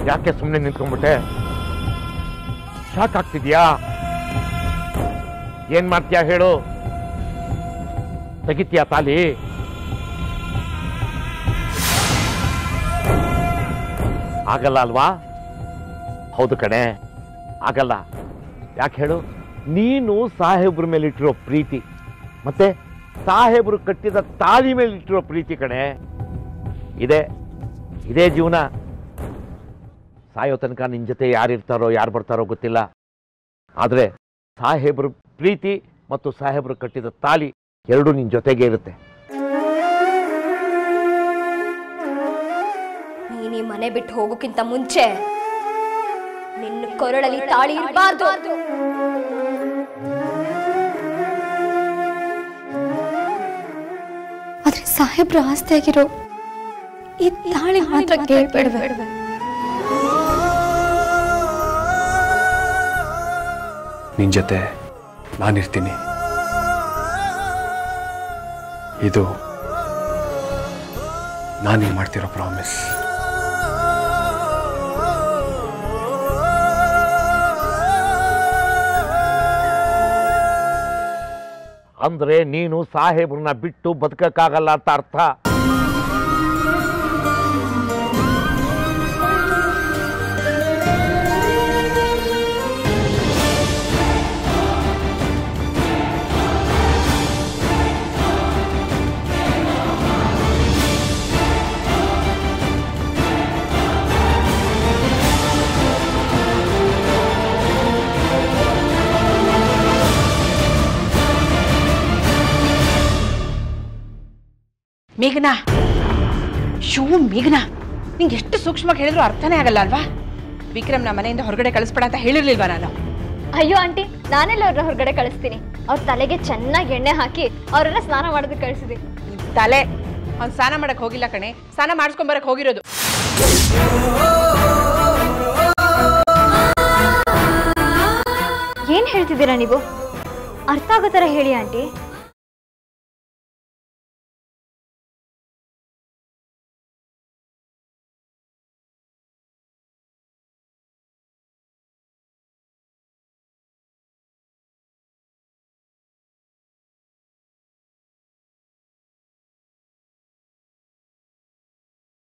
ಯಾಕೆ ಸುಮ್ಮನೆ ನಿಂತ್ಕೊಂಡ್ಬಿಟ್ಟೆ? ಶಾಕ್ ಆಗ್ತಿದ್ಯಾ? ಏನ್ ಮಾಡ್ತೀಯಾ ಹೇಳು? ತೆಗಿತೀಯಾ ತಾಲಿ? ಆಗಲ್ಲ ಅಲ್ವಾ? ಹೌದು ಕಣೆ, ಆಗಲ್ಲ. ಯಾಕೆ ಹೇಳು? ನೀನು ಸಾಹೇಬ್ರ ಮೇಲೆ ಇಟ್ಟಿರೋ ಪ್ರೀತಿ ಮತ್ತೆ ಸಾಹೇಬ್ರು ಕಟ್ಟಿದ ತಾಲಿ ಮೇಲೆ ಇಟ್ಟಿರೋ ಪ್ರೀತಿ ಕಣೆ. ಇದೇ ಜೀವನ. ಸಾಯೋ ತನಕ ನಿನ್ ಜೊತೆ ಯಾರಿರ್ತಾರೋ ಯಾರು ಬರ್ತಾರೋ ಗೊತ್ತಿಲ್ಲ. ಆದ್ರೆ ಸಾಹೇಬ್ರ ಪ್ರೀತಿ ಮತ್ತು ಸಾಹೇಬ್ರು ಕಟ್ಟಿದ ತಾಲಿ ಎರಡೂ ನಿನ್ ಜೊತೆಗೆ ಇರುತ್ತೆ. ನೀನು ಈ ಮನೆ ಬಿಟ್ಟು ಹೋಗೋಕ್ಕಿಂತ ಮುಂಚೆ ನಿನ್ನ ಕೊರಳಲ್ಲಿ ತಾಳಿ ಇರಬಾರ್ದು. ಆದ್ರೆ ಸಾಹೇಬ್ರ ಆಸ್ತಿ ಆಗಿರೋ ಈ ತಾಳಿ ಮಾತ್ರ ಕೇಳ್ಬೇಡ್ವೆ. ನಿನ್ ಜೊತೆ ನಾನಿರ್ತೀನಿ. ಇದು ನಾನೀಗ ಮಾಡ್ತಿರೋ ಪ್ರಾಮಿಸ್. ಅಂದ್ರೆ ನೀನು ಸಾಹೇಬ್ರನ್ನ ಬಿಟ್ಟು ಬದುಕಕ್ಕಾಗಲ್ಲ ಅಂತ ಅರ್ಥ. ಮೇಘನಾ, ಮೇಘನಾ, ನಿಂಗೆ ಎಷ್ಟು ಸೂಕ್ಷ್ಮವಾಗಿ ಹೇಳಿದ್ರು ಅರ್ಥನೇ ಆಗಲ್ಲ ಅಲ್ವಾ? ವಿಕ್ರಮ್ನ ಮನೆಯಿಂದ ಹೊರಗಡೆ ಕಳಿಸ್ಬೇಡ ಅಂತ ಹೇಳಿರ್ಲಿಲ್ವಾ ನಾನು? ಅಯ್ಯೋ ಆಂಟಿ, ನಾನೆಲ್ಲ ಅವ್ರನ್ನ ಹೊರಗಡೆ ಕಳಿಸ್ತೀನಿ. ಅವ್ರ ತಲೆಗೆ ಚೆನ್ನಾಗಿ ಎಣ್ಣೆ ಹಾಕಿ ಅವ್ರನ್ನ ಸ್ನಾನ ಮಾಡೋದಕ್ಕೆ ಕಳಿಸಿದೀನಿ. ತಲೆ ಅವ್ನು ಸ್ನಾನ ಮಾಡಕ್ ಹೋಗಿಲ್ಲ ಕಣೆ, ಸ್ನಾನ ಮಾಡಿಸ್ಕೊಂಬರಕ್ ಹೋಗಿರೋದು. ಏನ್ ಹೇಳ್ತಿದ್ದೀರಾ ನೀವು? ಅರ್ಥ ಆಗೋ ತರ ಹೇಳಿ ಆಂಟಿ.